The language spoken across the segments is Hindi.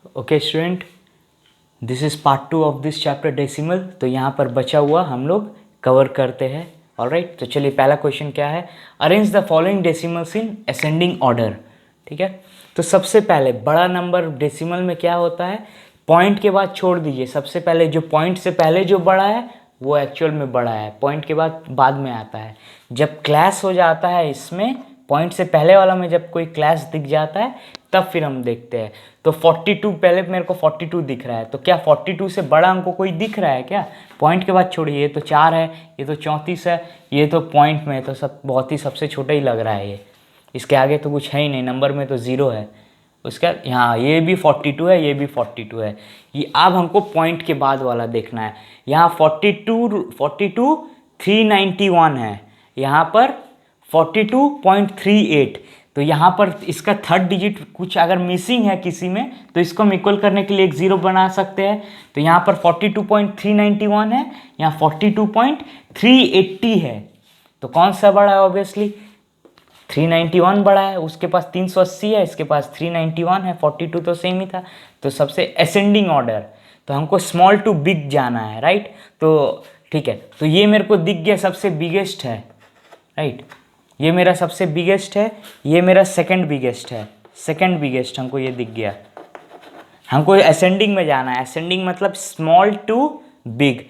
Okay student, this is part 2 of this chapter decimal. तो यहाँ पर बचा हुआ हम लोग कवर करते हैं। ऑलराइट, तो चलिए पहला क्वेश्चन क्या है, arrange the following decimals in ascending order. ठीक है, तो सबसे पहले बड़ा नंबर डेसिमल में क्या होता है, पॉइंट के बाद छोड़ दीजिए। सबसे पहले जो पॉइंट से पहले जो बड़ा है वो एक्चुअल में बड़ा है, पॉइंट के बाद में आता है। जब क्लैश हो जाता है इसमें, पॉइंट से पहले वाला में जब कोई क्लैश दिख जाता है तब फिर हम देखते हैं। तो 42 पहले मेरे को 42 दिख रहा है, तो क्या 42 से बड़ा हमको कोई दिख रहा है क्या? पॉइंट के बाद छोड़िए, ये तो 4 है, ये तो 34 है, ये तो पॉइंट में तो सब बहुत ही सबसे छोटा ही लग रहा है। ये इसके आगे तो कुछ है ही नहीं, नंबर में तो 0 है। उसका यहाँ ये भी 42 है, ये भी 42 है। ये अब हमको पॉइंट के बाद वाला देखना है। यहाँ 42 391 है, यहाँ पर 42.38। तो यहाँ पर इसका थर्ड डिजिट कुछ अगर मिसिंग है किसी में तो इसको हम इक्वल करने के लिए एक 0 बना सकते हैं। तो यहाँ पर 42.391 है, यहाँ 42.380 है। तो कौन सा बड़ा है? ऑब्वियसली 391 बड़ा है, उसके पास 380 है, इसके पास 391 है, 42 तो सेम ही था। तो सबसे असेंडिंग ऑर्डर, तो हमको स्मॉल टू बिग जाना है, राइट। तो ठीक है, तो ये मेरे को दिख गया सबसे बिगेस्ट है, राइट। ये मेरा सबसे बिगेस्ट है, ये मेरा सेकंड बिगेस्ट है, सेकंड बिगेस्ट हमको ये दिख गया। हमको असेंडिंग में जाना है। असेंडिंग मतलब स्मॉल टू बिग,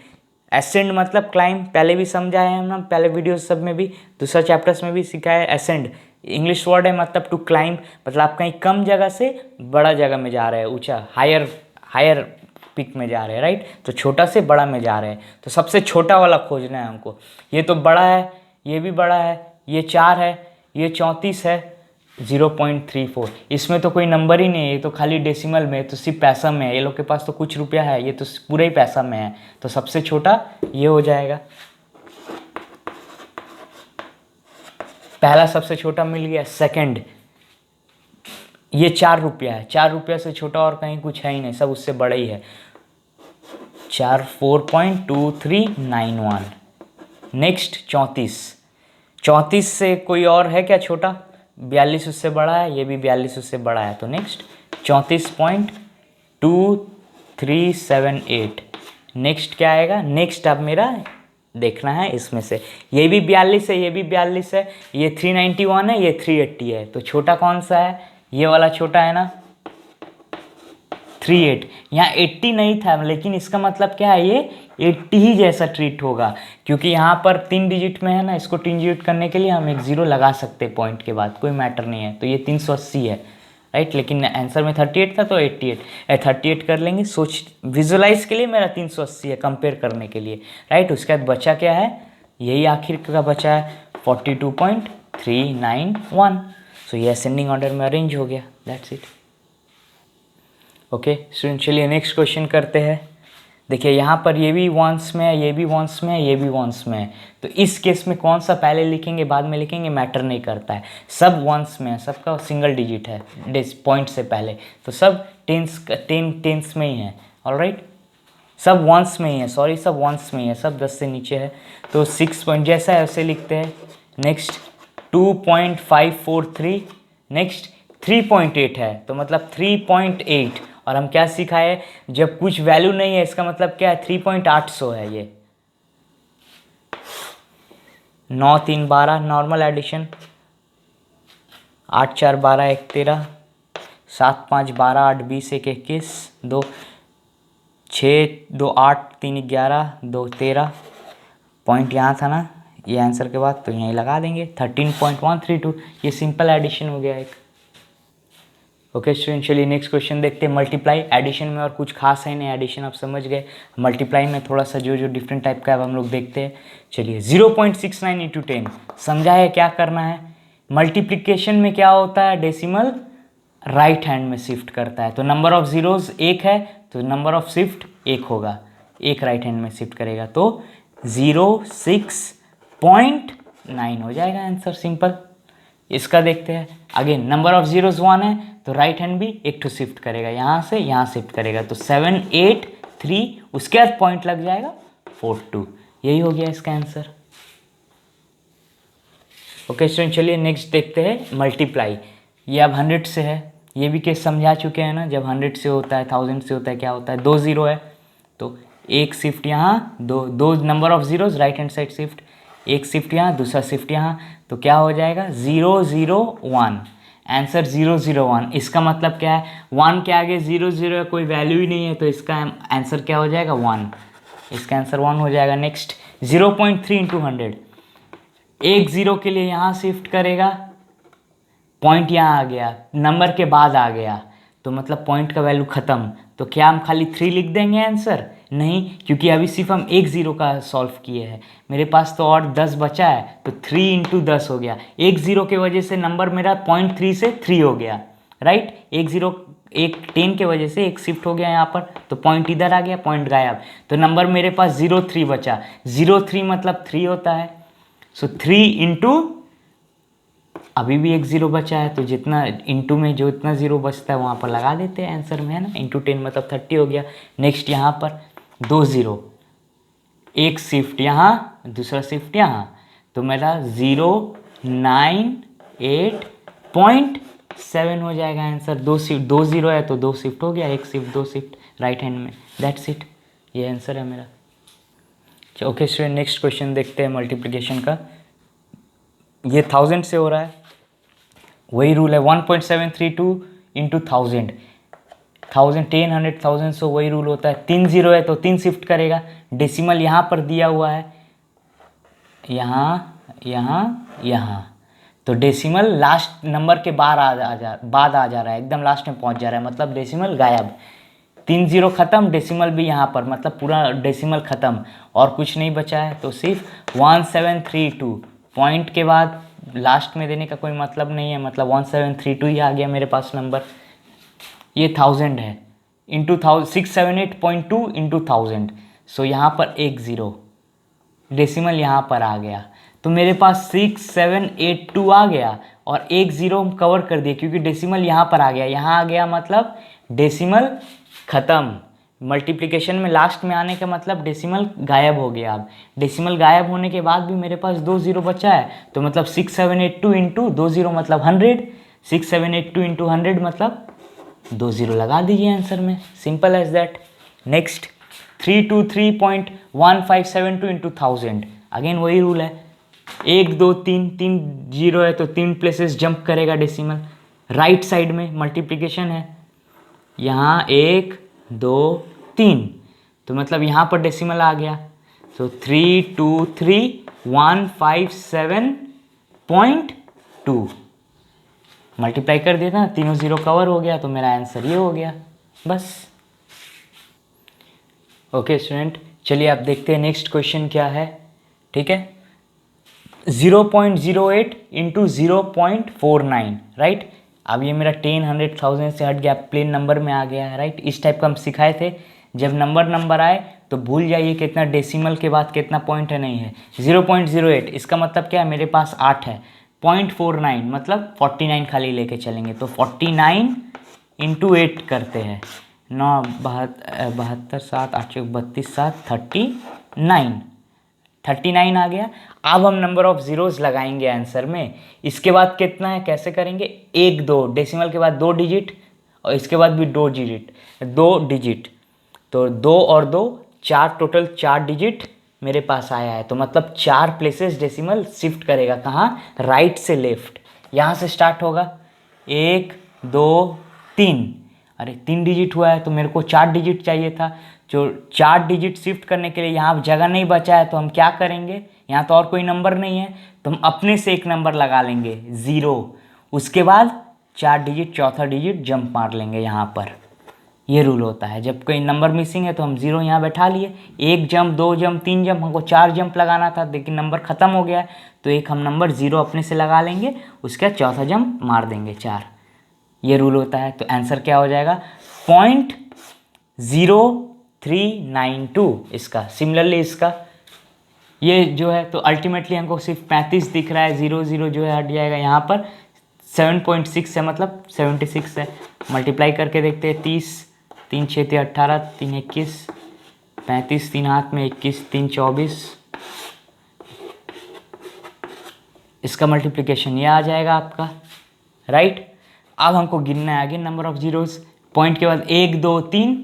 असेंड मतलब क्लाइंब, पहले भी समझाए हैं हम, पहले वीडियो सब में भी, दूसरा चैप्टर्स में भी सिखाया है। असेंड इंग्लिश वर्ड है, मतलब टू क्लाइंब, मतलब आप कहीं कम जगह से बड़ा जगह में जा रहे हैं, ऊंचा हायर पिक में जा रहे हैं, राइट। तो छोटा से बड़ा में जा रहे हैं, तो सबसे छोटा वाला खोजना है हमको। ये तो बड़ा है, ये भी बड़ा है, ये 4 है, ये 34 है, 0.34। इसमें तो कोई नंबर ही नहीं है, ये तो खाली डेसिमल में, तो सिर्फ पैसा में है। ये लोग के पास तो कुछ रुपया है, ये तो पूरा ही पैसा में है। तो सबसे छोटा ये हो जाएगा। पहला सबसे छोटा मिल गया। सेकंड ये 4 रुपया है, 4 रुपया से छोटा और कहीं कुछ है ही नहीं, सब उससे बड़ा ही है। 4.2391। नेक्स्ट 34 से कोई और है क्या छोटा? 42 उससे बड़ा है, ये भी 42 उससे बड़ा है। तो नेक्स्ट 34.2378। नेक्स्ट क्या आएगा? नेक्स्ट अब मेरा देखना है इसमें से, ये भी 42 है, ये भी 42 है, ये 391 है, ये 380 है। तो छोटा कौन सा है? ये वाला छोटा है ना, 38। यहाँ 80 नहीं था, लेकिन इसका मतलब क्या है, ये 80 ही जैसा ट्रीट होगा, क्योंकि यहाँ पर 3 डिजिट में है ना। इसको 3 डिजिट करने के लिए हम एक 0 लगा सकते हैं पॉइंट के बाद, कोई मैटर नहीं है। तो ये 380 है, राइट। लेकिन आंसर में 38 था तो 38 कर लेंगे। सोच विजुलाइज के लिए मेरा 380 है, कंपेयर करने के लिए, राइट। उसके बाद बचा क्या है? यही आखिर का बचा है 42.391। सो ये असेंडिंग ऑर्डर में अरेंज हो गया, दैट्स इट। ओके स्टूडेंट, चलिए नेक्स्ट क्वेश्चन करते हैं। देखिए यहाँ पर ये भी वंस में है, ये भी वंस में है, ये भी वंस में है। तो इस केस में कौन सा पहले लिखेंगे बाद में लिखेंगे मैटर नहीं करता है, सब वंस में है, सबका सिंगल डिजिट है पॉइंट से पहले। तो सब टेंस में ही है, ऑलराइट। सब वंस में ही है, सॉरी सब वंस में ही है, सब 10 से नीचे है। तो 6 पॉइंट जैसा है वैसे लिखते हैं। नेक्स्ट 2.543, नेक्स्ट 3.8 है, तो मतलब 3.8। और हम क्या सिखाए, जब कुछ वैल्यू नहीं है इसका मतलब क्या है, 3.800 है। ये 9 3 12 नॉर्मल एडिशन, 8 4 12 1 13, 7 5 12 8 20 1 21 2 6 2 8 3 11 2 13। पॉइंट यहाँ था ना, ये आंसर के बाद, तो यहीं लगा देंगे 13.132। ये सिंपल एडिशन हो गया एक। ओके स्टूडेंट, चलिए नेक्स्ट क्वेश्चन देखते हैं। मल्टीप्लाई, एडिशन में और कुछ खास है नहीं, एडिशन आप समझ गए। मल्टीप्लाई में थोड़ा सा जो डिफरेंट टाइप का है हम लोग देखते हैं। चलिए 0.69 इंटू 10 समझा है क्या करना है। मल्टीप्लिकेशन में क्या होता है, डेसिमल राइट हैंड में शिफ्ट करता है। तो नंबर ऑफ जीरोज 1 है, तो नंबर ऑफ शिफ्ट 1 होगा, 1 राइट हैंड में शिफ्ट करेगा, तो 06.9 हो जाएगा आंसर, सिंपल। इसका देखते हैं आगे। नंबर ऑफ जीरोज 1 है, तो राइट हैंड भी एक टू शिफ्ट करेगा, यहाँ से यहाँ शिफ्ट करेगा, तो 783, उसके बाद पॉइंट लग जाएगा 42। यही हो गया इसका आंसर। ओके स्टूडेंट, चलिए नेक्स्ट देखते हैं मल्टीप्लाई। ये अब 100 से है, ये भी केस समझा चुके हैं ना, जब 100 से होता है 1000 से होता है क्या होता है, 2 0 है तो एक शिफ्ट यहाँ, दो number of zeros right hand side shift, एक शिफ्ट यहाँ दूसरा शिफ्ट यहाँ, तो क्या हो जाएगा 0 0 1, आंसर 0 0 1। इसका मतलब क्या है, 1 के आगे 0 0 कोई वैल्यू ही नहीं है, तो इसका आंसर क्या हो जाएगा 1, इसका आंसर 1 हो जाएगा। नेक्स्ट 0.3 इंटू 100, एक जीरो के लिए यहाँ शिफ्ट करेगा, पॉइंट यहाँ आ गया, नंबर के बाद आ गया, तो मतलब पॉइंट का वैल्यू ख़त्म, तो क्या हम खाली 3 लिख देंगे आंसर, नहीं, क्योंकि अभी सिर्फ हम एक ज़ीरो का सॉल्व किए हैं, मेरे पास तो और 10 बचा है, तो 3 इंटू 10 हो गया, एक ज़ीरो के वजह से नंबर मेरा 0.3 से 3 हो गया, राइट, एक 10 के वजह से एक शिफ्ट हो गया यहाँ पर, तो पॉइंट इधर आ गया, पॉइंट गायब, तो नंबर मेरे पास 0 3 बचा, 0 3 मतलब 3 होता है, सो 3 इंटू, अभी भी एक ज़ीरो बचा है, तो जितना इंटू में जो इतना ज़ीरो बचता है वहाँ पर लगा देते हैं आंसर में, है ना, इंटू 10 मतलब 30 हो गया। नेक्स्ट यहाँ पर 2 0, एक शिफ्ट यहाँ दूसरा शिफ्ट यहाँ, तो मेरा 098.7 हो जाएगा आंसर, 2 शिफ्ट 2 0 है तो 2 शिफ्ट हो गया, एक शिफ्ट 2 शिफ्ट राइट हैंड में, दैट्स इट, ये आंसर है मेरा। ओके स्टूडेंट, नेक्स्ट क्वेश्चन देखते हैं मल्टीप्लिकेशन का। ये 1000 से हो रहा है, वही रूल है 1.732 इंटू 1000, 1000 10 100 1000, सो वही रूल होता है, 3 0 है तो 3 शिफ्ट करेगा, डेसिमल यहाँ पर दिया हुआ है, यहाँ यहाँ यहाँ, तो डेसिमल लास्ट नंबर के बाद आ जा रहा है, एकदम लास्ट में पहुँच जा रहा है, मतलब डेसिमल गायब, 3 0 ख़त्म, डेसिमल भी यहाँ पर, मतलब पूरा डेसिमल ख़त्म और कुछ नहीं बचा है, तो सिर्फ 1732, पॉइंट के बाद लास्ट में देने का कोई मतलब नहीं है, मतलब 1732 ही आ गया मेरे पास नंबर, ये 1000 है, इंटू 678.2 इंटू 1000, सो यहाँ पर एक ज़ीरो, डेसिमल यहाँ पर आ गया, तो मेरे पास 6782 आ गया, और एक ज़ीरो हम कवर कर दिए क्योंकि डेसिमल यहाँ पर आ गया, यहाँ आ गया मतलब डेसिमल ख़त्म, मल्टीप्लिकेशन में लास्ट में आने का मतलब डेसिमल गायब हो गया। अब डेसिमल गायब होने के बाद भी मेरे पास 2 0 बचा है, तो मतलब 6782 इंटू 2 0 मतलब 100, 6782 इंटू 100 मतलब 2 0 लगा दीजिए आंसर में, simple as that. Next 323.1572 into 1000, again वही रूल है, 1 2 3 3 0 है तो 3 प्लेसेस जंप करेगा डेसिमल, राइट साइड में मल्टीप्लिकेशन है, यहाँ 1 2 3, तो मतलब यहाँ पर डेसिमल आ गया, तो 323157.2 मल्टीप्लाई कर देता ना, तीनों ज़ीरो कवर हो गया, तो मेरा आंसर ये हो गया बस। ओके स्टूडेंट, चलिए आप देखते हैं नेक्स्ट क्वेश्चन क्या है, ठीक है, 0.08 इंटू 0.49, राइट, अब ये मेरा 10 100 1000 से हट गया, प्लेन नंबर में आ गया है, राइट, इस टाइप का हम सिखाए थे, जब नंबर आए तो भूल जाइए कितना डेसिमल के बाद कितना पॉइंट है, नहीं है, 0.08, इसका मतलब क्या है, मेरे पास 8 है, 0.49 मतलब 49 खाली लेके चलेंगे, तो 49 इंटू 8 करते हैं, 9 72 7 8 32 7 39 आ गया। अब हम नंबर ऑफ ज़ीरोज़ लगाएंगे आंसर में, इसके बाद कितना है, कैसे करेंगे, 1 2 डेसिमल के बाद 2 डिजिट, और इसके बाद भी 2 डिजिट, तो 2 और 2 4, टोटल 4 डिजिट मेरे पास आया है, तो मतलब 4 प्लेसेस डेसिमल शिफ्ट करेगा, कहाँ, राइट से लेफ्ट, यहाँ से स्टार्ट होगा 1 2 3, अरे 3 डिजिट हुआ है तो मेरे को 4 डिजिट चाहिए था, जो 4 डिजिट शिफ्ट करने के लिए यहाँ जगह नहीं बचा है, तो हम क्या करेंगे, यहाँ तो और कोई नंबर नहीं है, तो हम अपने से एक नंबर लगा लेंगे 0, उसके बाद 4 डिजिट चौथा डिजिट जंप मार लेंगे यहाँ पर, ये रूल होता है, जब कोई नंबर मिसिंग है तो हम 0 यहाँ बैठा लिए, 1 जंप 2 जंप 3 जंप, हमको 4 जंप लगाना था लेकिन नंबर ख़त्म हो गया है, तो एक हम नंबर 0 अपने से लगा लेंगे, उसके बाद चौथा जंप मार देंगे 4, ये रूल होता है, तो आंसर क्या हो जाएगा 0.0392 इसका। सिमिलरली इसका ये जो है, तो अल्टीमेटली हमको सिर्फ 35 दिख रहा है, 0 0 जो है हट जाएगा, यहाँ पर 7.6 है मतलब 76 है, मल्टीप्लाई करके देखते हैं, 30 3 6 18 3 21 35, 3 हाथ में 21 3 24, इसका मल्टीप्लिकेशन ये आ जाएगा आपका, राइट, अब हमको गिनना है आगे नंबर ऑफ जीरोस। पॉइंट के बाद 1 2 3,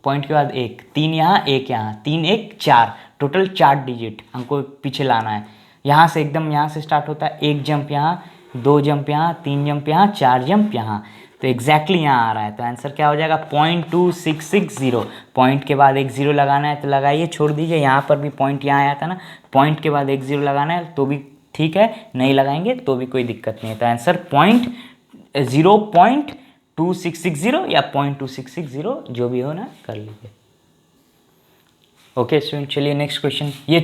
पॉइंट के बाद 1 3 यहाँ 1 यहाँ, 3 1 4, टोटल 4 डिजिट हमको पीछे लाना है। यहाँ से एकदम यहाँ से स्टार्ट होता है, 1 जंप यहाँ, 2 जंप यहाँ, 3 जंप यहाँ, 4 जंप यहाँ, तो एग्जैक्टली यहाँ आ रहा है। तो आंसर क्या हो जाएगा 0.2660। पॉइंट के बाद एक जीरो लगाना है तो लगाइए, छोड़ दीजिए। यहाँ पर भी पॉइंट यहाँ आया था ना, पॉइंट के बाद एक जीरो लगाना है तो भी ठीक है, नहीं लगाएंगे तो भी कोई दिक्कत नहीं है। तो आंसर 0.2660 या 0.2660 जो भी हो ना कर लीजिए। ओके स्टूडेंट, चलिए नेक्स्ट क्वेश्चन। ये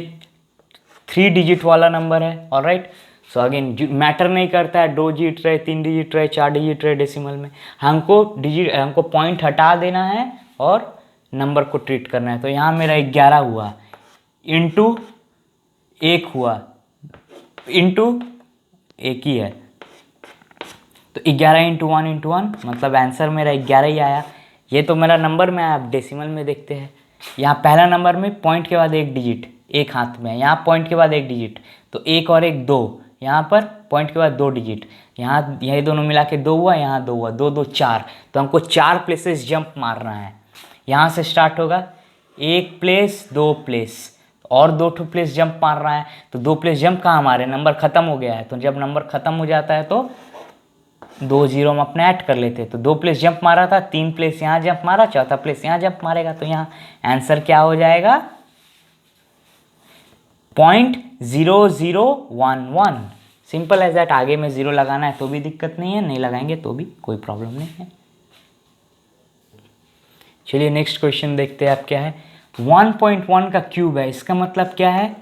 3 डिजिट वाला नंबर है, ऑलराइट। सो अगेन मैटर नहीं करता है 2 डिजिट रहे, 3 डिजिट रहे, 4 डिजिट रहे डेसिमल में, हमको पॉइंट हटा देना है और नंबर को ट्रीट करना है। तो यहाँ मेरा 11 हुआ, इंटू 1 हुआ, इंटू 1 ही है, तो 11 इंटू 1 मतलब आंसर मेरा 11 ही आया। ये तो मेरा नंबर में आया, आप डेसिमल में देखते हैं। यहाँ पहला नंबर में पॉइंट के बाद 1 डिजिट, एक हाथ में, यहाँ पॉइंट के बाद 1 डिजिट, तो 1 और 1 2, यहाँ पर पॉइंट के बाद 2 डिजिट, यहाँ ये दोनों मिला के 2 हुआ, यहाँ 2 हुआ, 2 2 4, तो हमको 4 प्लेसेस जंप मारना है। यहाँ से स्टार्ट होगा, 1 प्लेस 2 प्लेस और 2 प्लेस जंप मार रहा है, तो 2 प्लेस जंप कहाँ हमारे, नंबर खत्म हो गया है। तो जब नंबर खत्म हो जाता है तो 2 जीरो हम अपने ऐड कर लेते हैं। तो 2 प्लेस जंप मारा था, 3 प्लेस यहाँ जंप मारा, चौथा प्लेस यहाँ जंप मारेगा, तो यहाँ आंसर क्या हो जाएगा 0.0011। Simple as that. आगे में 0 लगाना है तो भी दिक्कत नहीं है, नहीं लगाएंगे तो भी कोई प्रॉब्लम नहीं है। चलिए नेक्स्ट क्वेश्चन देखते हैं आप क्या है। 1.1 का क्यूब है, इसका मतलब क्या है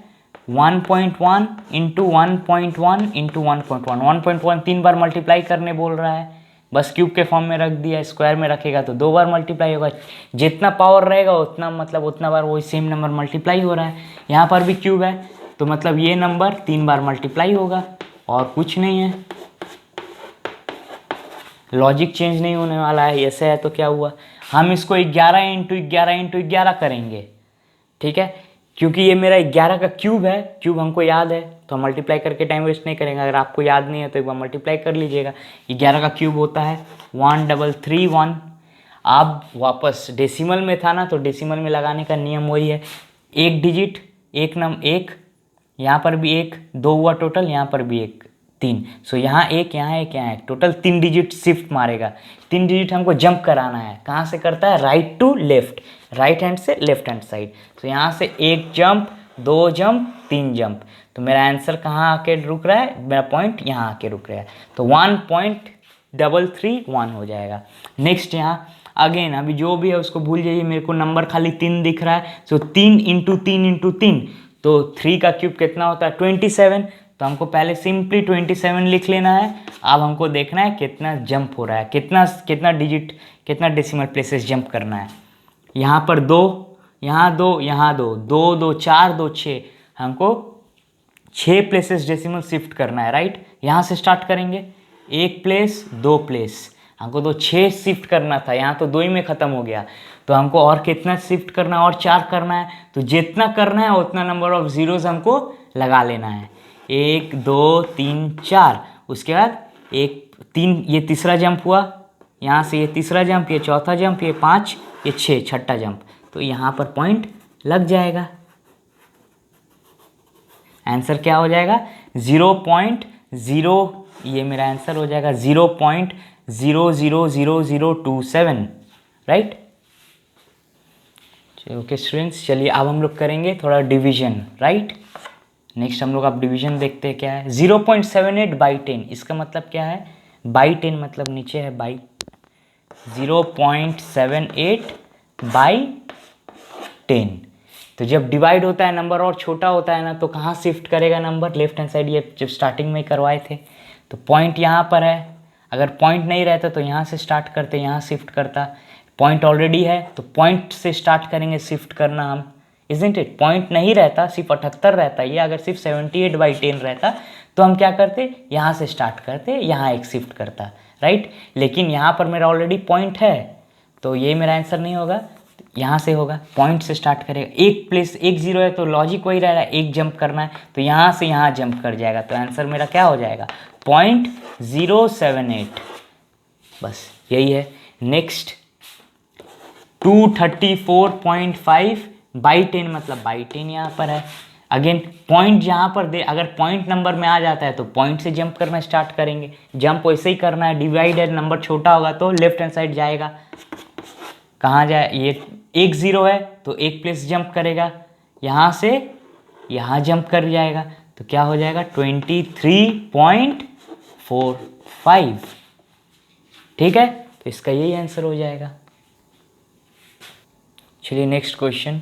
1.1 इंटू 1.1 इंटू 1.1, 1.1 3 बार मल्टीप्लाई करने बोल रहा है, बस क्यूब के फॉर्म में रख दिया। स्क्वायर में रखेगा तो 2 बार मल्टीप्लाई होगा, जितना पावर रहेगा उतना मतलब उतना बार वही सेम नंबर मल्टीप्लाई हो रहा है। यहाँ पर भी क्यूब है तो मतलब ये नंबर 3 बार मल्टीप्लाई होगा और कुछ नहीं है, लॉजिक चेंज नहीं होने वाला है। ऐसे है तो क्या हुआ, हम इसको 11 इंटू 11 इंटू 11 करेंगे, ठीक है, क्योंकि ये मेरा 11 का क्यूब है, क्यूब हमको याद है तो हम मल्टीप्लाई करके टाइम वेस्ट नहीं करेंगे। अगर आपको याद नहीं है तो एक बार मल्टीप्लाई कर लीजिएगा। 11 का क्यूब होता है 1331। अब वापस डेसिमल में था ना, तो डेसिमल में लगाने का नियम वही है, 1 डिजिट, 1, यहाँ पर भी 1, 2 हुआ टोटल, यहाँ पर भी 1, 3। सो यहाँ 1, यहाँ 1, यहाँ 1, टोटल 3 डिजिट शिफ्ट मारेगा। 3 डिजिट हमको जंप कराना है, कहाँ से करता है, right to left, right hand से लेफ्ट हैंड साइड। तो यहाँ से 1 जंप, 2 जंप, 3 जंप, तो मेरा आंसर कहाँ आके रुक रहा है, मेरा पॉइंट यहाँ आके रुक रहा है, तो 1.331 हो जाएगा। नेक्स्ट यहाँ अगेन अभी जो भी है उसको भूल जाइए, मेरे को नंबर खाली 3 दिख रहा है। सो 3 इंटू 3 इंटू 3, तो 3 का क्यूब कितना होता है 27, तो हमको पहले सिंपली 27 लिख लेना है। अब हमको देखना है कितना जंप हो रहा है, कितना डिजिट, कितना डेसिमल प्लेसेस जंप करना है। यहाँ पर 2, यहाँ 2, यहाँ 2, 2 2 4 2 6, हमको 6 प्लेसेस डेसिमल शिफ्ट करना है, राइट। यहाँ से स्टार्ट करेंगे, 1 प्लेस 2 प्लेस, हमको तो 6 शिफ्ट करना था, यहाँ तो 2 ही में ख़त्म हो गया, तो हमको और कितना शिफ्ट करना है, और 4 करना है। तो जितना करना है उतना नंबर ऑफ जीरोस हमको लगा लेना है, 1 2 3 4, उसके बाद 1 3, ये तीसरा जंप हुआ, यहाँ से ये तीसरा जंप, ये चौथा जंप, ये 5, ये 6, छठा जंप, तो यहाँ पर पॉइंट लग जाएगा। आंसर क्या हो जाएगा 0.0, ये मेरा आंसर हो जाएगा 0.000027, राइट। ओके स्टूडेंट्स, चलिए अब हम लोग करेंगे थोड़ा डिवीजन, राइट। नेक्स्ट हम लोग अब डिवीजन देखते हैं क्या है। 0.78/10, इसका मतलब क्या है, बाई 10 मतलब नीचे है बाई, 0.78/10। तो जब डिवाइड होता है नंबर और छोटा होता है ना, तो कहाँ शिफ्ट करेगा नंबर, लेफ्ट हैंड साइड। ये जब स्टार्टिंग में करवाए थे तो पॉइंट यहाँ पर है, अगर पॉइंट नहीं रहता तो यहाँ से स्टार्ट करते, यहाँ शिफ्ट करता। पॉइंट ऑलरेडी है तो पॉइंट से स्टार्ट करेंगे शिफ्ट करना हम, इजंट इट। पॉइंट नहीं रहता, सिर्फ 78 रहता, ये अगर सिर्फ 78/10 रहता तो हम क्या करते, यहाँ से स्टार्ट करते, यहाँ एक शिफ्ट करता, राइट। लेकिन यहाँ पर मेरा ऑलरेडी पॉइंट है तो ये मेरा आंसर नहीं होगा, यहाँ से होगा, पॉइंट से स्टार्ट करेगा। 1 प्लेस 1 0 है तो लॉजिक वही रह रहा है, 1 जंप करना है तो यहाँ से यहाँ जंप कर जाएगा। तो आंसर मेरा क्या हो जाएगा 0.078, बस यही है। नेक्स्ट 234.5 बाई 10 मतलब बाई 10 यहाँ पर है। अगेन पॉइंट जहाँ पर दे, अगर पॉइंट नंबर में आ जाता है तो पॉइंट से जंप करना स्टार्ट करेंगे। जंप वैसे ही करना है, डिवाइडेड नंबर छोटा होगा तो लेफ्ट हैंड साइड जाएगा। कहाँ जाए, ये 1 0 है तो 1 प्लेस जंप करेगा, यहाँ से यहाँ जंप कर जाएगा तो क्या हो जाएगा 23.45। ठीक है, तो इसका यही आंसर हो जाएगा। चलिए नेक्स्ट क्वेश्चन,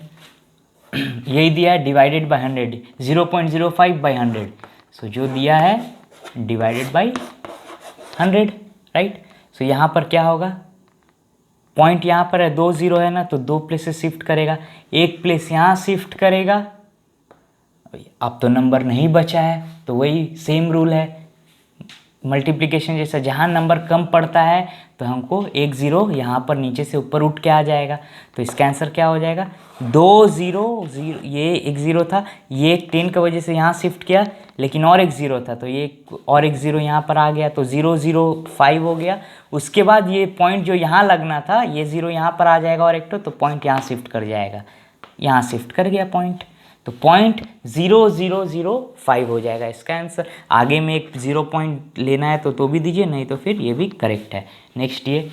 यही दिया है डिवाइडेड बाय 100, 0.05 बाई 100। सो जो दिया है डिवाइडेड बाई 100, राइट। सो यहाँ पर क्या होगा, पॉइंट यहाँ पर है, 2 0 है ना, तो 2 प्लेसेस शिफ्ट करेगा, 1 प्लेस यहाँ शिफ्ट करेगा। अब तो नंबर नहीं बचा है तो वही सेम रूल है मल्टीप्लिकेशन जैसा, जहाँ नंबर कम पड़ता है तो हमको 1 0 यहाँ पर नीचे से ऊपर उठ के आ जाएगा। तो इसका आंसर क्या हो जाएगा 2 0 0, ये 1 0 था, ये 10 की वजह से यहाँ शिफ्ट किया, लेकिन और 1 0 था तो ये और 1 0 यहाँ पर आ गया तो 0 0 5 हो गया। उसके बाद ये पॉइंट जो यहाँ लगना था, ये 0 यहाँ पर आ जाएगा और एक तो पॉइंट यहाँ शिफ्ट कर जाएगा, यहाँ शिफ्ट कर गया पॉइंट, तो 0.0005 हो जाएगा इसका आंसर। आगे में एक 0 पॉइंट लेना है तो भी दीजिए, नहीं तो फिर ये भी करेक्ट है। नेक्स्ट ये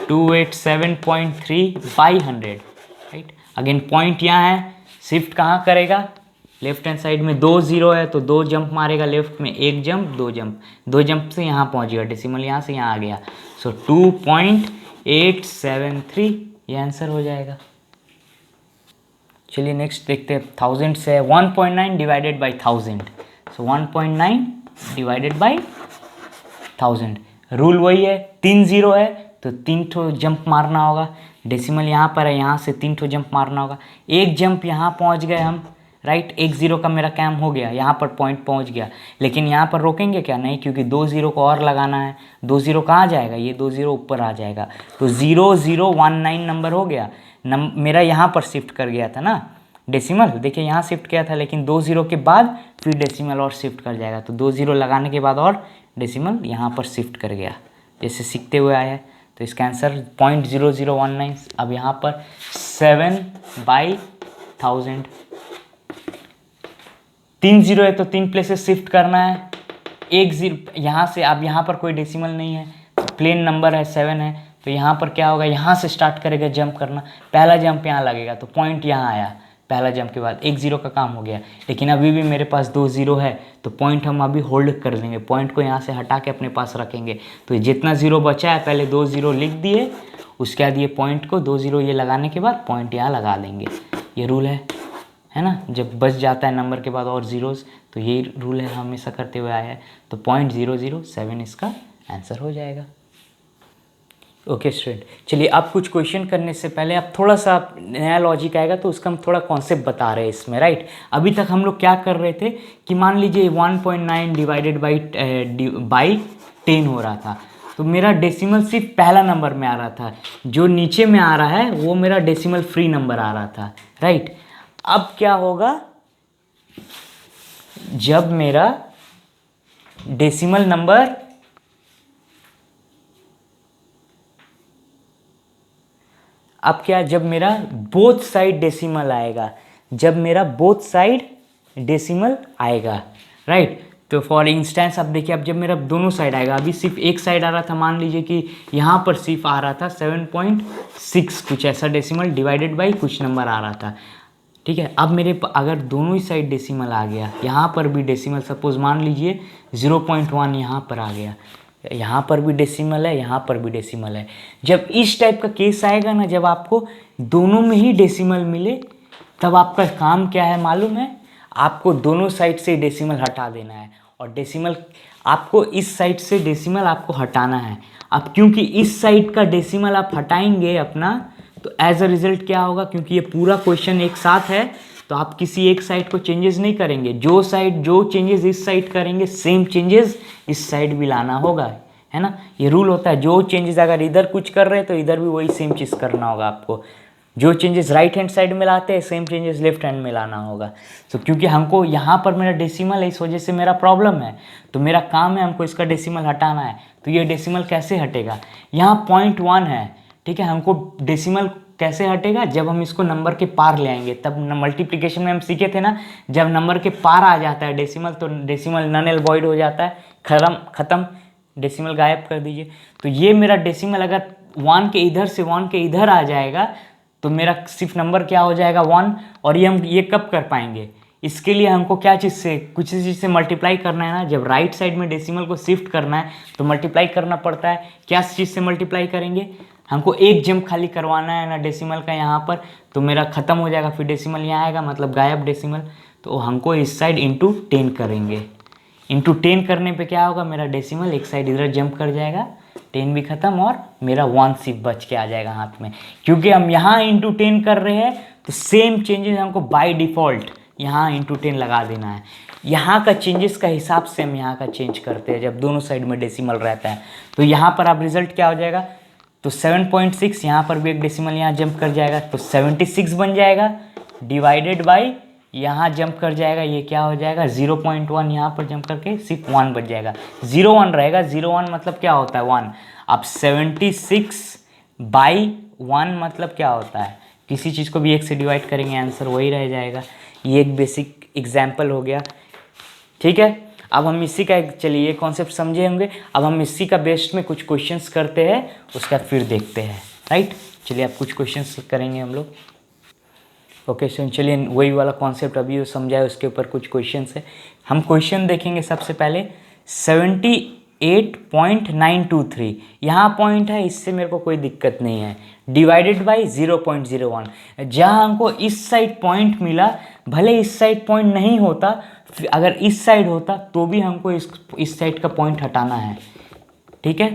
287.3 बाई 100, राइट। अगेन पॉइंट यहाँ है, शिफ्ट कहाँ करेगा, लेफ्ट हैंड साइड में 2 0 है तो 2 जंप मारेगा लेफ्ट में, 1 जंप 2 जंप से यहाँ पहुँच गया, डेसिमल यहाँ से यहाँ आ गया। सो 2.873 ये आंसर हो जाएगा। चलिए नेक्स्ट देखते हैं, 1000 से 1.9 divided by 1000। So 1.9 divided by 1000, rule वही है, 3 0 है तो 3 ठो जंप मारना होगा, डेसिमल यहाँ पर है, यहाँ से 3 ठो जंप मारना होगा, 1 जंप यहाँ पहुँच गए हम, राइट। 1 0 का मेरा काम हो गया, यहाँ पर पॉइंट पहुँच गया, लेकिन यहाँ पर रोकेंगे क्या, नहीं, क्योंकि 2 0 को और लगाना है। 2 0 कहाँ जाएगा, ये 2 0 ऊपर आ जाएगा, तो 0019 नंबर हो गया। मेरा यहाँ पर शिफ्ट कर गया था ना डेसिमल, देखिए यहाँ शिफ्ट किया था, लेकिन 2 0 के बाद फिर डेसिमल और शिफ्ट कर जाएगा, तो 2 0 लगाने के बाद और डेसिमल यहाँ पर शिफ्ट कर गया, जैसे सीखते हुए आया है। तो इसका आंसर 0.0019। अब यहाँ पर 7 बाई 1000, 3 0 है तो 3 प्लेसेस शिफ्ट करना है, 1 0 यहाँ से, अब यहाँ पर कोई डेसिमल नहीं है, प्लेन नंबर है 7 है, तो यहाँ पर क्या होगा, यहाँ से स्टार्ट करेगा जंप करना, पहला जंप यहाँ लगेगा तो पॉइंट यहाँ आया, पहला जंप के बाद 1 0 का काम हो गया, लेकिन अभी भी मेरे पास 2 0 है तो पॉइंट हम अभी होल्ड कर लेंगे, पॉइंट को यहाँ से हटा के अपने पास रखेंगे। तो जितना 0 बचा है पहले 2 0 लिख दिए, उसके बाद ये पॉइंट को 2 0 ये लगाने के बाद पॉइंट यहाँ लगा देंगे, ये रूल है ना। जब बच जाता है नंबर के बाद और जीरोस, तो ये रूल है, हमेशा करते हुए आया है। तो 0.007 इसका आंसर हो जाएगा। ओके स्टूडेंट, चलिए अब कुछ क्वेश्चन करने से पहले अब थोड़ा सा नया लॉजिक आएगा, तो उसका हम थोड़ा कॉन्सेप्ट बता रहे हैं इसमें, राइट। अभी तक हम लोग क्या कर रहे थे कि मान लीजिए 1.9 डिवाइडेड बाई 10 हो रहा था, तो मेरा डेसिमल सिर्फ पहला नंबर में आ रहा था, जो नीचे में आ रहा है वो मेरा डेसिमल फ्री नंबर आ रहा था, राइट। अब क्या होगा, जब मेरा डेसिमल नंबर जब मेरा बोथ साइड डेसिमल आएगा, जब मेरा बोथ साइड डेसिमल आएगा, राइट। तो फॉर इंस्टेंस अब देखिए, अब जब मेरा दोनों साइड आएगा, अभी सिर्फ एक साइड आ रहा था, मान लीजिए कि यहाँ पर सिर्फ आ रहा था 7.6 कुछ ऐसा डेसिमल डिवाइडेड बाई कुछ नंबर आ रहा था, ठीक है। अब मेरे अगर दोनों ही साइड डेसिमल आ गया, यहाँ पर भी डेसिमल, सपोज मान लीजिए 0.1 यहाँ पर आ गया, यहाँ पर भी डेसिमल है, यहाँ पर भी डेसिमल है। जब इस टाइप का केस आएगा ना, जब आपको दोनों में ही डेसिमल मिले, तब आपका काम क्या है मालूम है, आपको दोनों साइड से डेसिमल हटा देना है, और डेसिमल आपको इस साइड से डेसिमल आपको हटाना है। अब क्योंकि इस साइड का डेसिमल आप हटाएंगे अपना, तो एज अ रिजल्ट क्या होगा, क्योंकि ये पूरा क्वेश्चन एक साथ है, तो आप किसी एक साइड को चेंजेस नहीं करेंगे, जो चेंजेस इस साइड करेंगे सेम चेंजेस इस साइड भी लाना होगा, है ना। ये रूल होता है, जो चेंजेस अगर इधर कुछ कर रहे हैं तो इधर भी वही सेम चीज़ करना होगा आपको। जो चेंजेस राइट हैंड साइड में लाते हैं सेम चेंजेस लेफ्ट हैंड में लाना होगा। तो क्योंकि हमको यहाँ पर मेरा डेसिमल है, इस वजह से मेरा प्रॉब्लम है, तो मेरा काम है हमको इसका डेसिमल हटाना है। तो ये डेसिमल कैसे हटेगा, यहाँ 0.1 है, ठीक है। हमको डेसिमल कैसे हटेगा, जब हम इसको नंबर के पार ले आएंगे, तब मल्टीप्लिकेशन में हम सीखे थे ना, जब नंबर के पार आ जाता है डेसिमल तो डेसिमल नन एंड वॉइड हो जाता है, खत्म, डेसिमल गायब कर दीजिए। तो ये मेरा डेसिमल अगर 1 के इधर से 1 के इधर आ जाएगा तो मेरा सिर्फ नंबर क्या हो जाएगा 1। और ये हम ये कब कर पाएंगे, इसके लिए हमको क्या चीज़ से, कुछ चीज़ से मल्टीप्लाई करना है ना। जब राइट साइड में डेसिमल को शिफ्ट करना है तो मल्टीप्लाई करना पड़ता है। क्या चीज़ से मल्टीप्लाई करेंगे, हमको एक जंप खाली करवाना है ना डेसिमल का यहाँ पर, तो मेरा ख़त्म हो जाएगा, फिर डेसिमल यहाँ आएगा, मतलब गायब डेसिमल। तो हमको इस साइड इंटू 10 करेंगे। इंटू 10 करने पे क्या होगा, मेरा डेसिमल एक साइड इधर जंप कर जाएगा, 10 भी ख़त्म और मेरा 1 सिर्फ बच के आ जाएगा हाथ में। क्योंकि हम यहाँ इंटू 10 कर रहे हैं तो सेम चेंजेस हमको बाय डिफ़ॉल्ट यहाँ इंटू 10 लगा देना है। यहाँ का चेंजेस का हिसाब से हम यहाँ का चेंज करते हैं जब दोनों साइड में डेसिमल रहता है। तो यहाँ पर अब रिजल्ट क्या हो जाएगा, तो 7.6, यहाँ पर भी एक डेसिमल यहाँ जंप कर जाएगा तो 76 बन जाएगा, डिवाइडेड बाई यहाँ जंप कर जाएगा, ये क्या हो जाएगा 0.1, यहाँ पर जंप करके सिर्फ 1 बच जाएगा, 0.1 रहेगा। 0.1 मतलब क्या होता है 1। अब 76/1 मतलब क्या होता है, किसी चीज़ को भी 1 से डिवाइड करेंगे आंसर वही रह जाएगा। ये एक बेसिक एग्जाम्पल हो गया, ठीक है। अब हम इसी का चलिए ये कॉन्सेप्ट समझे होंगे, अब हम इसी का बेस्ड में कुछ क्वेश्चंस करते हैं, उसका फिर देखते हैं, राइट। चलिए अब कुछ क्वेश्चंस करेंगे हम लोग। ओके सो चलिए वही वाला कॉन्सेप्ट अभी समझाए, उसके ऊपर कुछ क्वेश्चंस है। हम क्वेश्चन देखेंगे सबसे पहले 78.923, यहाँ पॉइंट है, इससे मेरे को कोई दिक्कत नहीं है, डिवाइडेड बाई 0.01। जहाँ हमको इस साइड पॉइंट मिला, भले इस साइड पॉइंट नहीं होता, अगर इस साइड होता तो भी हमको इस साइड का पॉइंट हटाना है, ठीक है।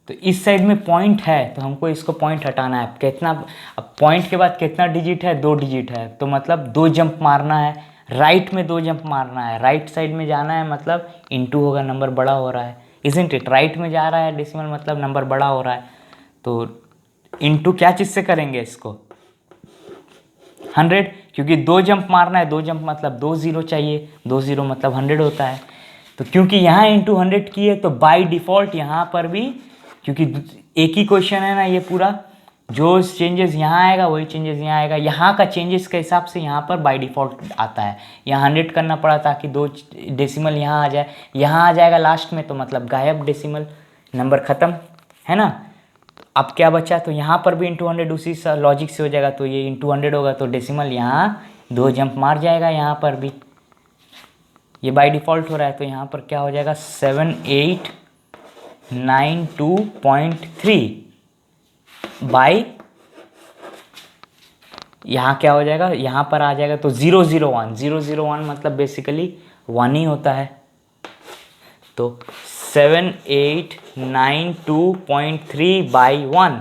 तो इस साइड में पॉइंट है तो हमको इसको पॉइंट हटाना है। कितना, अब पॉइंट के बाद कितना डिजिट है, 2 डिजिट है, तो मतलब 2 जंप मारना है, राइट में 2 जंप मारना है, राइट साइड में जाना है, मतलब इंटू होगा, नंबर बड़ा हो रहा है, इजंट इट, राइट में जा रहा है डेसिमल मतलब नंबर बड़ा हो रहा है। तो इंटू क्या चीज़ से करेंगे इसको 100, क्योंकि 2 जंप मारना है, 2 जंप मतलब 2 0 चाहिए, 2 0 मतलब 100 होता है। तो क्योंकि यहाँ इंटू 100 की है तो बाई डिफ़ॉल्ट यहाँ पर भी, क्योंकि एक ही क्वेश्चन है ना ये पूरा, जो चेंजेस यहाँ आएगा वही चेंजेस यहाँ आएगा। यहाँ का चेंजेस के हिसाब से यहाँ पर बाय डिफ़ॉल्ट आता है, यहाँ 100 करना पड़ा ताकि 2 डेसिमल यहाँ आ जाए, यहाँ आ जाएगा लास्ट में तो मतलब गायब डेसिमल, नंबर ख़त्म, है ना। अब क्या बचा, तो यहाँ पर भी इंटू 100 उसी लॉजिक से हो जाएगा, तो ये इंटू 100 होगा तो डेसिमल यहाँ 2 जंप मार जाएगा, यहाँ पर भी ये बाय डिफ़ॉल्ट हो रहा है, तो यहाँ पर क्या हो जाएगा 7892.3 बाई, यहाँ क्या हो जाएगा, यहाँ पर आ जाएगा तो 001 मतलब बेसिकली 1 ही होता है। तो 7892.3 बाई 1,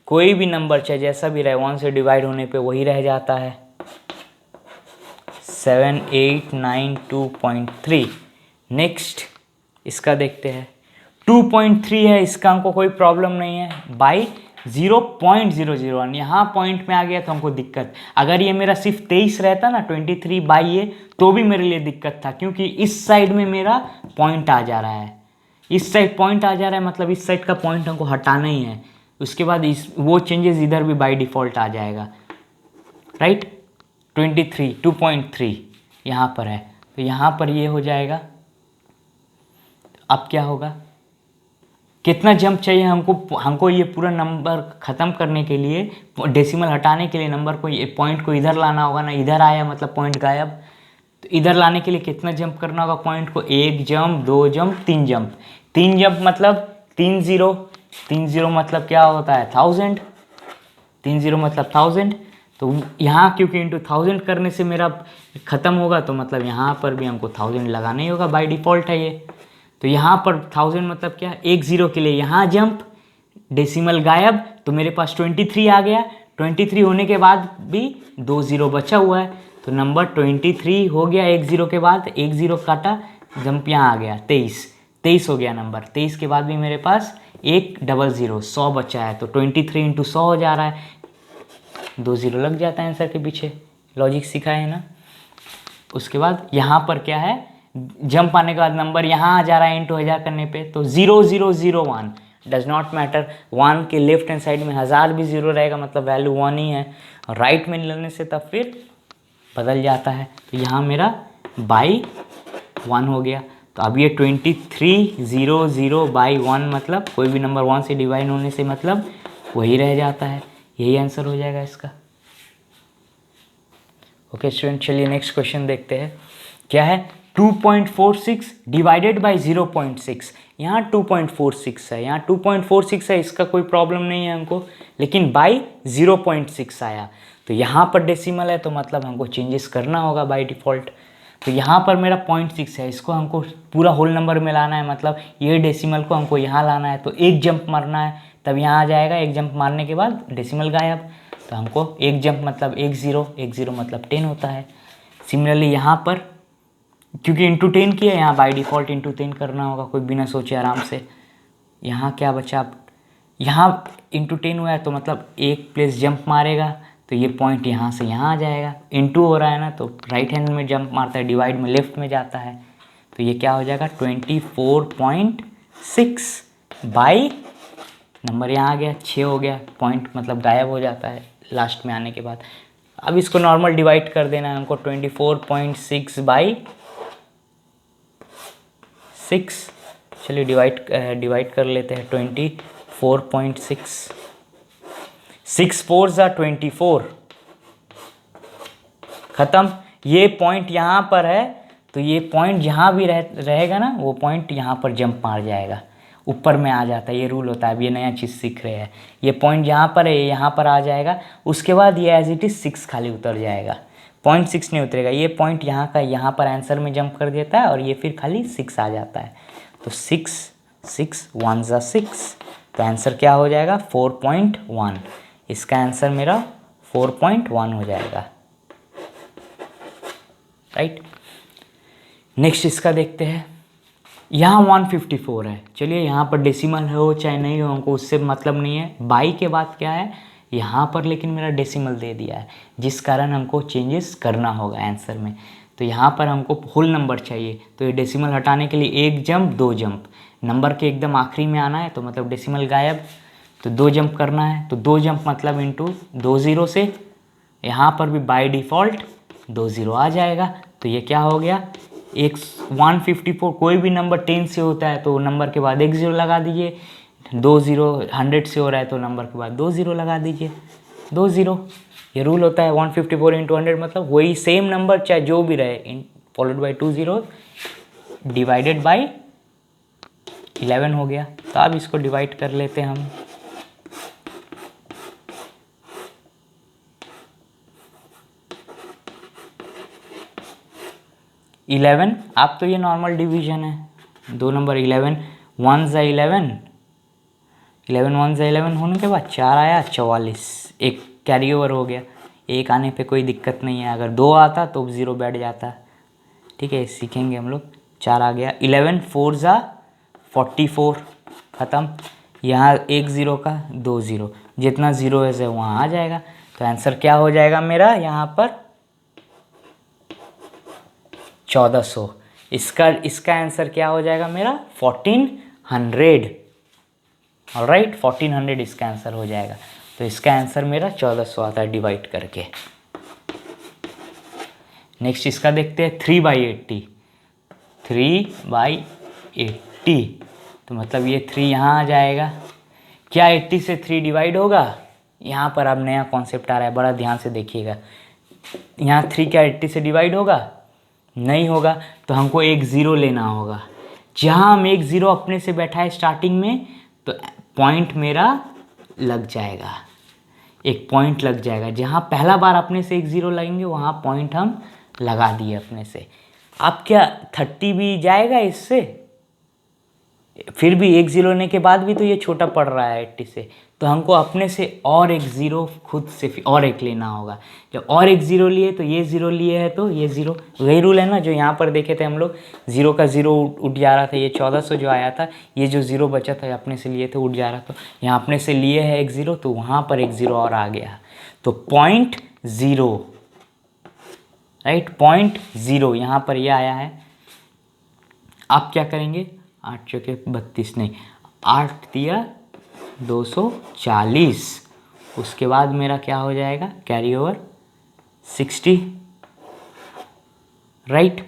कोई भी नंबर चाहे जैसा भी रहे 1 से डिवाइड होने पे वही रह जाता है, 7892.3। नेक्स्ट इसका देखते हैं, 2.3 है, इसका हमको कोई प्रॉब्लम नहीं है, बाई 0.001, यहाँ पॉइंट में आ गया तो हमको दिक्कत। अगर ये मेरा सिर्फ 23 रहता ना 23 बाई ये, तो भी मेरे लिए दिक्कत था, क्योंकि इस साइड में मेरा पॉइंट आ जा रहा है, इस साइड पॉइंट आ जा रहा है, मतलब इस साइड का पॉइंट हमको हटाना ही है। उसके बाद वो चेंजेस इधर भी बाई डिफ़ॉल्ट आ जाएगा, राइट। 2.3 यहाँ पर है, तो यहाँ पर ये हो जाएगा। अब क्या होगा, कितना जंप चाहिए हमको ये पूरा नंबर ख़त्म करने के लिए, डेसिमल हटाने के लिए नंबर को, ये पॉइंट को इधर लाना होगा ना, इधर आया मतलब पॉइंट गायब। तो इधर लाने के लिए कितना जंप करना होगा पॉइंट को, 1 जंप, 2 जंप, 3 जंप। 3 जंप मतलब 3 0, 3 0 मतलब क्या होता है 1000, 3 0 मतलब 1000। तो यहाँ क्योंकि इंटू 1000 करने से मेरा ख़त्म होगा, तो मतलब यहाँ पर भी हमको 1000 लगाना ही होगा, बाय डिफ़ॉल्ट है ये। तो यहाँ पर 1000 मतलब क्या, 1 0 के लिए यहाँ जंप, डेसिमल गायब, तो मेरे पास 23 आ गया। 23 होने के बाद भी 2 0 बचा हुआ है, तो नंबर 23 हो गया। 1 0 के बाद 1 0 काटा, जंप यहाँ आ गया 23 हो गया नंबर। 23 के बाद भी मेरे पास 1 0 0 100 बचा है, तो 23 × 100 हो जा रहा है। 2 0 लग जाता है आंसर के पीछे, लॉजिक सीखा है ना। उसके बाद यहाँ पर क्या है, जंप आने के बाद नंबर यहाँ आ जा रहा है इंटू 1000 करने पे, तो 0001 डज नॉट मैटर। 1 के लेफ्ट हैंड साइड में 1000 भी 0 रहेगा, मतलब वैल्यू 1 ही है, और राइट में लेने से तब फिर बदल जाता है। तो यहाँ मेरा बाई 1 हो गया। तो अब ये 2300 बाई 1 मतलब कोई भी नंबर 1 से डिवाइड होने से मतलब वही रह जाता है, यही आंसर हो जाएगा इसका। ओके स्टूडेंट, चलिए नेक्स्ट क्वेश्चन देखते हैं। क्या है, 2.46 डिवाइडेड बाई 0.6। यहाँ 2.46 है, यहाँ 2.46 है, इसका कोई प्रॉब्लम नहीं है हमको, लेकिन बाई 0.6 आया। तो यहाँ पर डेसिमल है तो मतलब हमको चेंजेस करना होगा बाई डिफ़ॉल्ट। तो यहाँ पर मेरा 0.6 है, इसको हमको पूरा होल नंबर में लाना है, मतलब ये डेसिमल को हमको यहाँ लाना है। तो एक जंप मारना है तब यहाँ आ जाएगा, एक जंप मारने के बाद डेसिमल गायब। तो हमको एक जंप मतलब 1 0 मतलब 10 होता है। सिमिलरली यहाँ पर क्योंकि इंटू 10 किया, यहाँ बाई डिफ़ॉल्ट इंटू 10 करना होगा, कोई बिना सोचे आराम से। यहाँ क्या बचा, यहाँ इंटू 10 हुआ है तो मतलब एक प्लेस जंप मारेगा, तो ये पॉइंट यहाँ से यहाँ आ जाएगा। इंटू हो रहा है ना, तो राइट हैंड में जंप मारता है, डिवाइड में लेफ्ट में जाता है, तो ये क्या हो जाएगा 24.6 बाई नंबर यहाँ आ गया 6 हो गया, पॉइंट मतलब गायब हो जाता है लास्ट में आने के बाद। अब इसको नॉर्मल डिवाइड कर देना है हमको, 24.6 बाई 6। चलिए डिवाइड कर लेते हैं 24.6। 6 4 ज़ा 24, ख़त्म। ये पॉइंट यहाँ पर है, तो ये पॉइंट जहाँ भी रहेगा ना, वो पॉइंट यहाँ पर जंप मार जाएगा, ऊपर में आ जाता है। ये रूल होता है, अब ये नया चीज़ सीख रहे हैं। ये पॉइंट जहाँ पर है, ये यहाँ पर आ जाएगा, उसके बाद ये एज इट इज़ 6 खाली उतर जाएगा, 0.6 नहीं उतरेगा। ये पॉइंट यहाँ का यहाँ पर आंसर में जंप कर देता है, और ये फिर खाली 6 आ जाता है। तो 6 6 1 ज़ा 6, तो आंसर क्या हो जाएगा 4.1। इसका आंसर मेरा 4.1 हो जाएगा, राइट। नेक्स्ट इसका देखते हैं। यहाँ 154 है, चलिए यहाँ पर डेसिमल हो चाहे नहीं हो हमको उससे मतलब नहीं है। बाई के बाद क्या है यहाँ पर, लेकिन मेरा डेसिमल दे दिया है, जिस कारण हमको चेंजेस करना होगा आंसर में। तो यहाँ पर हमको होल नंबर चाहिए, तो ये डेसिमल हटाने के लिए 1 जंप 2 जंप, नंबर के एकदम आखिरी में आना है, तो मतलब डेसिमल गायब, तो 2 जंप करना है। तो 2 जंप मतलब इंटू 2 0 से, यहाँ पर भी बाय डिफ़ॉल्ट 2 0 आ जाएगा। तो ये क्या हो गया, 154, कोई भी नंबर 10 से होता है तो नंबर के बाद 1 0 लगा दीजिए। 2 0 100 से हो रहा है तो नंबर के बाद 2 0 लगा दीजिए, 2 0। ये रूल होता है 154 इंटू 100 मतलब वही सेम नंबर चाहे जो भी रहे, फॉलोड बाई 2 0 डिवाइडेड बाई 11 हो गया। तो अब इसको डिवाइड कर लेते हैं हम। इलेवन, अब तो ये नॉर्मल डिवीजन है, दो नंबर 11 1 ज़ा 11, 11 1 ज़ा 11 होने के बाद 4 आया 44, एक कैरी ओवर हो गया। एक आने पे कोई दिक्कत नहीं है, अगर 2 आता तो 0 बैठ जाता, ठीक है, सीखेंगे हम लोग। 4 आ गया, 11 4 ज़ा 44, ख़त्म। यहाँ 1 0 का 2 0, जितना 0 है वहाँ आ जाएगा। तो आंसर क्या हो जाएगा मेरा यहाँ पर 1400। इसका आंसर क्या हो जाएगा मेरा 1400, ऑलराइट, 1400 इसका आंसर हो जाएगा। तो इसका आंसर मेरा 1400 आता है डिवाइड करके। नेक्स्ट इसका देखते हैं 3/80, 3/80, तो मतलब ये 3 यहाँ आ जाएगा। क्या 80 से 3 डिवाइड होगा? यहाँ पर अब नया कॉन्सेप्ट आ रहा है, बड़ा ध्यान से देखिएगा। यहाँ 3 क्या 80 से डिवाइड होगा? नहीं होगा, तो हमको एक 0 लेना होगा। जहाँ हम एक 0 अपने से बैठा है स्टार्टिंग में, तो पॉइंट मेरा लग जाएगा, एक पॉइंट लग जाएगा। जहाँ पहला बार अपने से एक 0 लगेंगे वहाँ पॉइंट हम लगा दिए अपने से। अब क्या 30 भी जाएगा इससे? फिर भी एक ज़ीरो लेने के बाद भी तो ये छोटा पड़ रहा है 80 से, तो हमको अपने से और एक ज़ीरो खुद से और एक लेना होगा। जब और एक ज़ीरो लिए तो ये ज़ीरो लिए है तो ये ज़ीरो, वही रूल है ना जो यहाँ पर देखे थे हम लोग, ज़ीरो का ज़ीरो उठ जा रहा था, ये 1400 जो आया था, ये जो ज़ीरो बचा था अपने से लिए थे उठ जा रहा था, यहाँ अपने से लिए है एक ज़ीरो तो वहाँ पर एक ज़ीरो और आ गया, तो 0.0, राइट, 0.0 यहाँ पर ये आया है। आप क्या करेंगे, 8 चौके 32 नहीं, 8 दिया 240, उसके बाद मेरा क्या हो जाएगा, कैरी ओवर 60, राइट।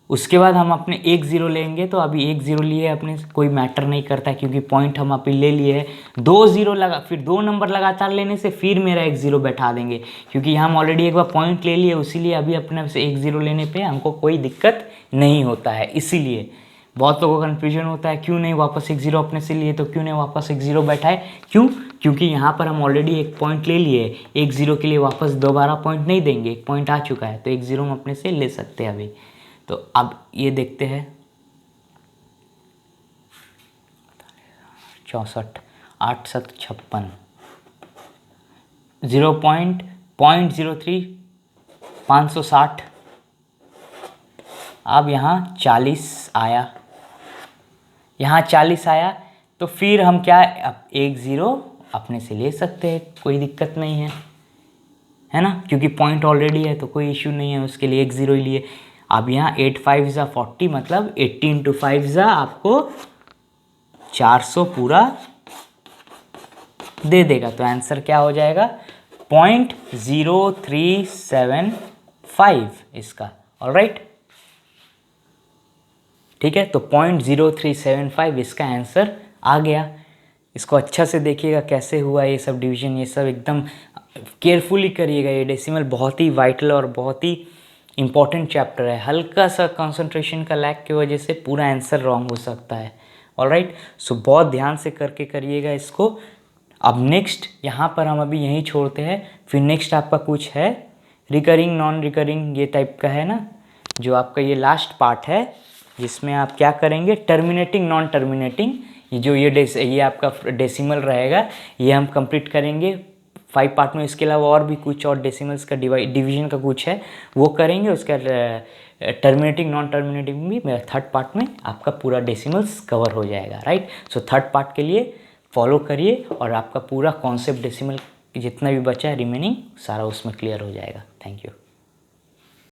उसके बाद हम अपने एक ज़ीरो लेंगे, तो अभी एक ज़ीरो लिए अपने कोई मैटर नहीं करता क्योंकि पॉइंट हम अभी ले लिए हैं। 2 ज़ीरो लगा, फिर 2 नंबर लगातार लेने से फिर मेरा एक ज़ीरो बैठा देंगे क्योंकि हम ऑलरेडी एक बार पॉइंट ले लिए, इसीलिए अभी अपने से एक ज़ीरो लेने पे हमको कोई दिक्कत नहीं होता है। इसीलिए बहुत लोगों को कन्फ्यूजन होता है क्यों नहीं वापस एक ज़ीरो अपने से लिए, तो क्यों नहीं वापस एक ज़ीरो बैठाए, क्यों, क्योंकि यहाँ पर हम ऑलरेडी एक पॉइंट ले लिए, एक ज़ीरो के लिए वापस दोबारा पॉइंट नहीं देंगे, एक पॉइंट आ चुका है तो एक ज़ीरो हम अपने से ले सकते हैं अभी। तो अब ये देखते हैं 64, 8 7 56, 0.03 560, अब यहाँ 40 आया, यहाँ 40 आया, तो फिर हम क्या, अब एक ज़ीरो अपने से ले सकते हैं, कोई दिक्कत नहीं है ना, क्योंकि पॉइंट ऑलरेडी है तो कोई इशू नहीं है, उसके लिए एक ज़ीरो ही लिए। अब यहाँ 8 5 ज़ा 40 मतलब 80 × 5 ज़ा आपको 400 पूरा दे देगा, तो आंसर क्या हो जाएगा 0.0375 इसका, ऑलराइट, ठीक है। तो 0.0375 इसका आंसर आ गया। इसको अच्छा से देखिएगा कैसे हुआ ये सब डिवीजन, ये सब एकदम केयरफुली करिएगा, ये डेसिमल बहुत ही वाइटल और बहुत ही इंपॉर्टेंट चैप्टर है, हल्का सा कंसंट्रेशन का लैक की वजह से पूरा आंसर रॉन्ग हो सकता है, ऑलराइट। सो बहुत ध्यान से करके करिएगा इसको। अब नेक्स्ट यहाँ पर हम अभी यहीं छोड़ते हैं, फिर नेक्स्ट आपका कुछ है रिकरिंग नॉन रिकरिंग ये टाइप का है ना, जो आपका ये लास्ट पार्ट है जिसमें आप क्या करेंगे, टर्मिनेटिंग नॉन टर्मिनेटिंग, ये आपका डेसिमल रहेगा, ये हम कंप्लीट करेंगे 5 पार्ट में। इसके अलावा और भी कुछ और डेसिमल्स का डिवीजन का कुछ है वो करेंगे, उसका टर्मिनेटिंग नॉन टर्मिनेटिंग भी मेरा 3rd पार्ट में आपका पूरा डेसिमल्स कवर हो जाएगा, राइट। सो 3rd पार्ट के लिए फॉलो करिए और आपका पूरा कॉन्सेप्ट डेसिमल जितना भी बचा है रिमेनिंग सारा उसमें क्लियर हो जाएगा। Thank you.